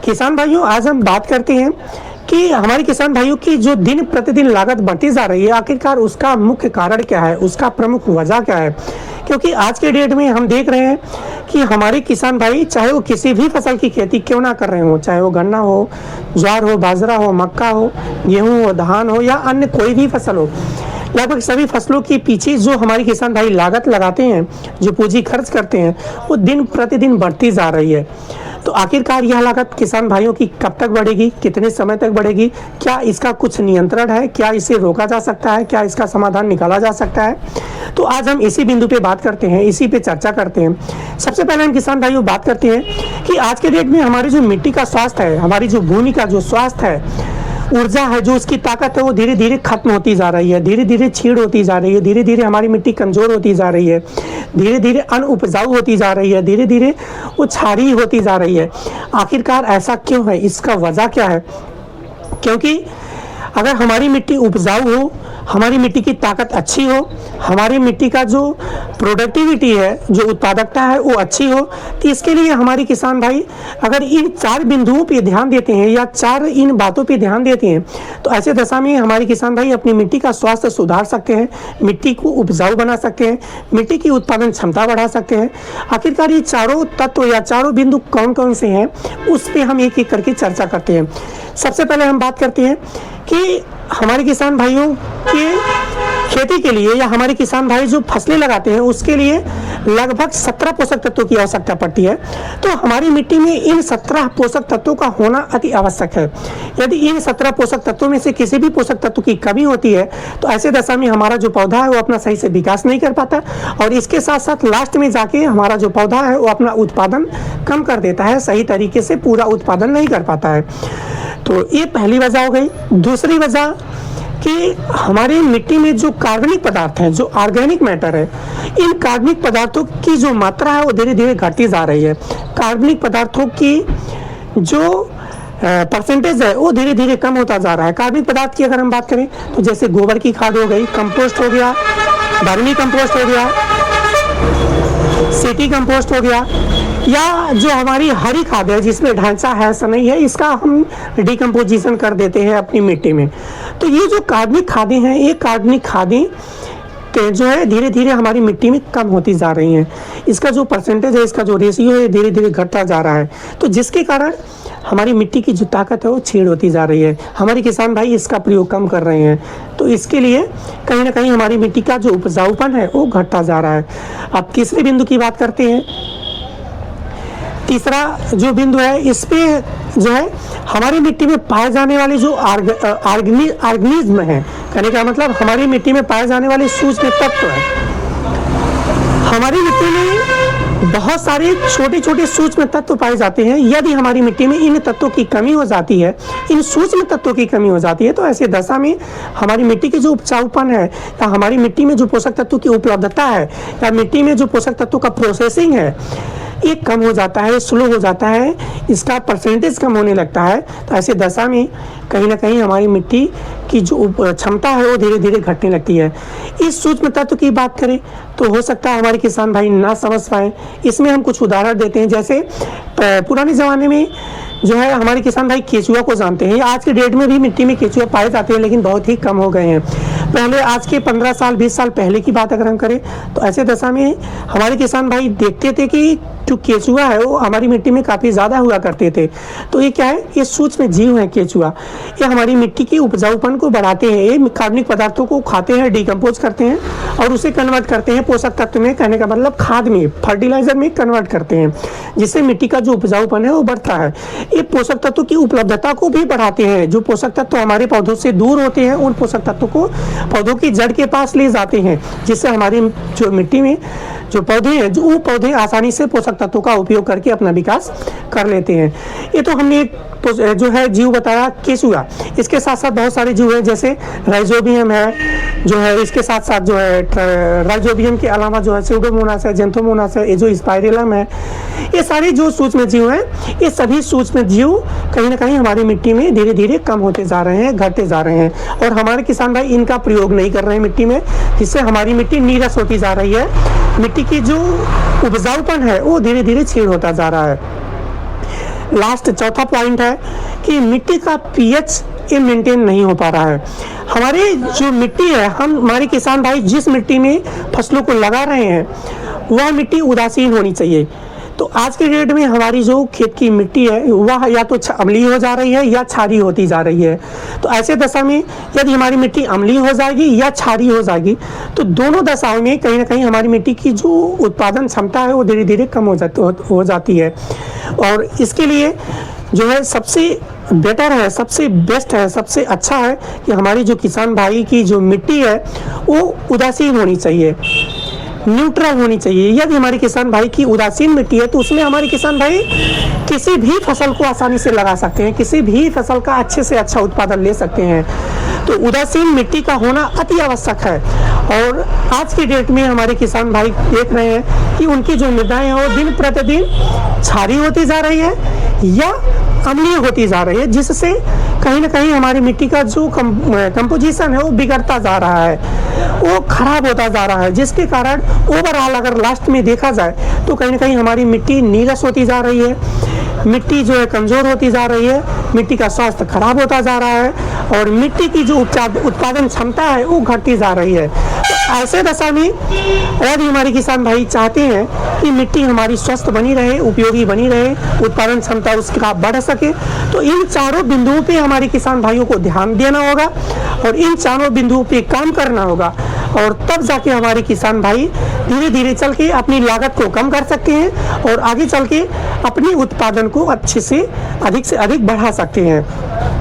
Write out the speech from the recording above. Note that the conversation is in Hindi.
किसान भाइयों, आज हम बात करते हैं कि हमारे किसान भाइयों की जो दिन प्रतिदिन लागत बढ़ती जा रही है, आखिरकार उसका मुख्य कारण क्या है, उसका प्रमुख वजह क्या है। क्योंकि आज के डेट में हम देख रहे हैं कि हमारे किसान भाई, चाहे वो किसी भी फसल की खेती क्यों ना कर रहे हो, चाहे वो गन्ना हो, ज्वार हो, बाजरा हो, मक्का हो, गेहूं हो, धान हो या अन्य कोई भी फसल हो, लगभग सभी फसलों के पीछे जो हमारे किसान भाई लागत लगाते हैं, जो पूंजी खर्च करते हैं, वो दिन प्रतिदिन बढ़ती जा रही है। तो आखिरकार यह लागत किसान भाइयों की कब तक बढ़ेगी, कितने समय तक बढ़ेगी, क्या इसका कुछ नियंत्रण है, क्या इसे रोका जा सकता है, क्या इसका समाधान निकाला जा सकता है। तो आज हम इसी बिंदु पे बात करते हैं, इसी पे चर्चा करते हैं। सबसे पहले हम किसान भाइयों बात करते हैं कि आज के डेट में हमारी जो मिट्टी का स्वास्थ्य है, हमारी जो भूमि का जो स्वास्थ्य है, ऊर्जा है, जो उसकी ताकत है, वो धीरे धीरे खत्म होती जा रही है, धीरे धीरे छीड़ होती जा रही है, धीरे धीरे हमारी मिट्टी कमजोर होती जा रही है, धीरे धीरे अनउपजाऊ होती जा रही है, धीरे धीरे वो क्षारीय होती जा रही है। आखिरकार ऐसा क्यों है, इसका वजह क्या है? क्योंकि अगर हमारी मिट्टी उपजाऊ हो, हमारी मिट्टी की ताकत अच्छी हो, हमारी मिट्टी का जो प्रोडक्टिविटी है, जो उत्पादकता है, वो अच्छी हो, तो इसके लिए हमारे किसान भाई अगर इन 4 बिंदुओं पे ध्यान देते हैं या 4 इन बातों पे ध्यान देते हैं, तो ऐसे दशा में हमारे किसान भाई अपनी मिट्टी का स्वास्थ्य सुधार सकते हैं, मिट्टी को उपजाऊ बना सकते हैं, मिट्टी की उत्पादन क्षमता बढ़ा सकते हैं। आखिरकार ये चारों तत्व या चारों बिंदु कौन कौन से हैं, उस पर हम एक एक करके चर्चा करते हैं। सबसे पहले हम बात करते हैं कि हमारे किसान भाइयों के खेती के लिए या हमारे किसान भाई जो फसलें लगाते हैं, उसके लिए लगभग 17 पोषक तत्वों की आवश्यकता पड़ती है। तो हमारी मिट्टी में इन 17 पोषक तत्वों का होना अति आवश्यक है। यदि इन 17 पोषक तत्वों में से किसी भी पोषक तत्व की कमी होती है, तो ऐसे दशा में हमारा जो पौधा है वो अपना सही से विकास नहीं कर पाता, और इसके साथ साथ लास्ट में जाके हमारा जो पौधा है वो अपना उत्पादन कम कर देता है, सही तरीके से पूरा उत्पादन नहीं कर पाता है। तो ये पहली वजह हो गई। दूसरी वजह कि हमारी मिट्टी में जो कार्बनिक पदार्थ हैं, जो ऑर्गेनिक मैटर है, इन कार्बनिक पदार्थों की जो मात्रा है वो धीरे धीरे घटती जा रही है। कार्बनिक पदार्थों की जो परसेंटेज है वो धीरे धीरे कम होता जा रहा है। कार्बनिक पदार्थ की अगर हम बात करें तो जैसे गोबर की खाद हो गई, कंपोस्ट हो गया, वर्मी कंपोस्ट हो गया, सिटी कंपोस्ट हो गया, या जो हमारी हरी खाद है जिसमें ढांचा है, सनई है, इसका हम डिकम्पोजिशन कर देते हैं अपनी मिट्टी में। तो ये जो कार्बनिक खादें हैं, ये कार्बनिक खादें जो है धीरे धीरे हमारी मिट्टी में कम होती जा रही हैं। इसका जो परसेंटेज है, इसका जो रेशियो है, धीरे धीरे घटता जा रहा है। तो जिसके कारण हमारी मिट्टी की जो ताकत है वो छीड़ होती जा रही है। हमारे किसान भाई इसका प्रयोग कम कर रहे हैं, तो इसके लिए कहीं ना कहीं हमारी मिट्टी का जो उपजाऊपन है वो घटता जा रहा है। अब तीसरे बिंदु की बात करते हैं। तीसरा जो बिंदु है, इस पे जो है हमारी मिट्टी में पाए जाने वाले जो ऑर्गेनिज्म है, कहने का मतलब हमारी मिट्टी में पाए जाने वाले सूक्ष्म तत्व है। हमारी मिट्टी में बहुत सारे छोटे छोटे सूक्ष्म तत्व पाए जाते हैं। यदि हमारी मिट्टी में इन तत्वों की कमी हो जाती है, इन सूक्ष्म तत्वों की कमी हो जाती है, तो ऐसे दशा में हमारी मिट्टी की जो उपजाऊपन है, या हमारी मिट्टी में जो पोषक तत्वों की उपलब्धता है, या मिट्टी में जो पोषक तत्वों का प्रोसेसिंग है, ये कम हो जाता है, स्लो हो जाता है, इसका परसेंटेज कम होने लगता है। तो ऐसे दशा में कहीं ना कहीं हमारी मिट्टी की जो क्षमता है वो धीरे धीरे घटने लगती है। इस सूक्ष्म तत्व की बात करें तो हो सकता है हमारे किसान भाई ना समझ पाएँ। इसमें हम कुछ उदाहरण देते हैं। जैसे पुराने ज़माने में जो है हमारे किसान भाई केचुआ को जानते हैं। आज के डेट में भी मिट्टी में केचुआ पाए जाते हैं, लेकिन बहुत ही कम हो गए हैं। पहले, आज के 15 साल 20 साल पहले की बात अगर हम करें, तो ऐसे दशा में हमारे किसान भाई देखते थे कि जो केचुआ है वो हमारी मिट्टी में काफ़ी ज़्यादा हुआ करते थे। तो ये क्या है, ये सूक्ष्म जीव है केचुआ। ये हमारी मिट्टी की उपजाऊपन को बढ़ाते हैं। ये कार्बनिक पदार्थों को खाते हैं, डिकम्पोज करते हैं और उसे कन्वर्ट करते हैं पोषक तत्व में, कहने का मतलब खाद में, फर्टिलाइजर में कन्वर्ट करते हैं, जिससे मिट्टी का जो उपजाऊपन है वो बढ़ता है। ये पोषक तत्वों की उपलब्धता को भी बढ़ाते हैं। जो पोषक तत्व हमारे पौधों से दूर होते हैं, उन पोषक तत्वों को पौधों की जड़ के पास ले जाते हैं, जिससे हमारी जो मिट्टी में जो पौधे हैं, जो वो पौधे आसानी से पोषक तत्वों का उपयोग करके अपना विकास कर लेते हैं। ये तो हमने जो है जीव बताया केचुआ। इसके साथ साथ बहुत सारे जीव हैं, जैसे राइजोबियम है जो है, इसके साथ साथ जो है राइजोबियम के अलावा जो है स्यूडोमोनास है, जेंथोमोनास है, ये जो स्पाइरेलम है, ये सारे जो सूक्ष्म जीव हैं, ये सभी सूक्ष्म जीव कहीं ना कहीं हमारी मिट्टी में धीरे धीरे कम होते जा रहे हैं, घटते जा रहे हैं, और हमारे किसान भाई इनका प्रयोग नहीं कर रहे हैं मिट्टी में, जिससे हमारी मिट्टी नीरस होती जा रही है। मिट्टी की जो उपजाऊपन है वो धीरे धीरे छीड़ होता जा रहा है। लास्ट चौथा पॉइंट है कि मिट्टी का पीएच ये मेंटेन नहीं हो पा रहा है। हमारी जो मिट्टी है, हमारे किसान भाई जिस मिट्टी में फसलों को लगा रहे हैं वह मिट्टी उदासीन होनी चाहिए। तो आज के डेट में हमारी जो खेत की मिट्टी है वह या तो अम्लीय हो जा रही है या क्षारीय होती जा रही है। तो ऐसे दशा में यदि हमारी मिट्टी अम्लीय हो जाएगी या क्षारीय हो जाएगी तो दोनों दशाओं में कहीं ना कहीं हमारी मिट्टी की जो उत्पादन क्षमता है वो धीरे धीरे कम हो जाती है। और इसके लिए जो है सबसे बेटर है, सबसे बेस्ट है, सबसे अच्छा है कि हमारी जो किसान भाई की जो मिट्टी है वो उदासीन होनी चाहिए, न्यूट्रल होनी चाहिए। यदि हमारे किसान भाई की उदासीन मिट्टी है तो उसमें हमारे किसान भाई किसी भी फसल को आसानी से लगा सकते हैं, किसी भी फसल का अच्छे से अच्छा उत्पादन ले सकते हैं। तो उदासीन मिट्टी का होना अति आवश्यक है। और आज की डेट में हमारे किसान भाई देख रहे हैं कि उनकी जो मृदाएं हैं वो दिन प्रतिदिन क्षारीय होती जा रही है या अम्लीय होती जा रही है, जिससे कहीं ना कहीं हमारी मिट्टी का जो कंपोजिशन है वो बिगड़ता जा रहा है, वो खराब होता जा रहा है, जिसके कारण ओवरऑल अगर लास्ट में देखा जाए तो कहीं ना कहीं हमारी मिट्टी नीरस होती जा रही है, मिट्टी जो है कमज़ोर होती जा रही है, मिट्टी का स्वास्थ्य खराब होता जा रहा है और मिट्टी की जो उत्पादन क्षमता है वो घटती जा रही है। तो ऐसे दशा में यदि हमारे किसान भाई चाहते हैं कि मिट्टी हमारी स्वस्थ बनी रहे, उपयोगी बनी रहे, उत्पादन क्षमता उसका बढ़ सके, तो इन चारों बिंदुओं पे हमारे किसान भाइयों को ध्यान देना होगा और इन चारों बिंदुओं पे काम करना होगा। और तब जाके हमारे किसान भाई धीरे धीरे चल के अपनी लागत को कम कर सकते हैं और आगे चल के अपने उत्पादन को अच्छे से अधिक बढ़ा सकते हैं।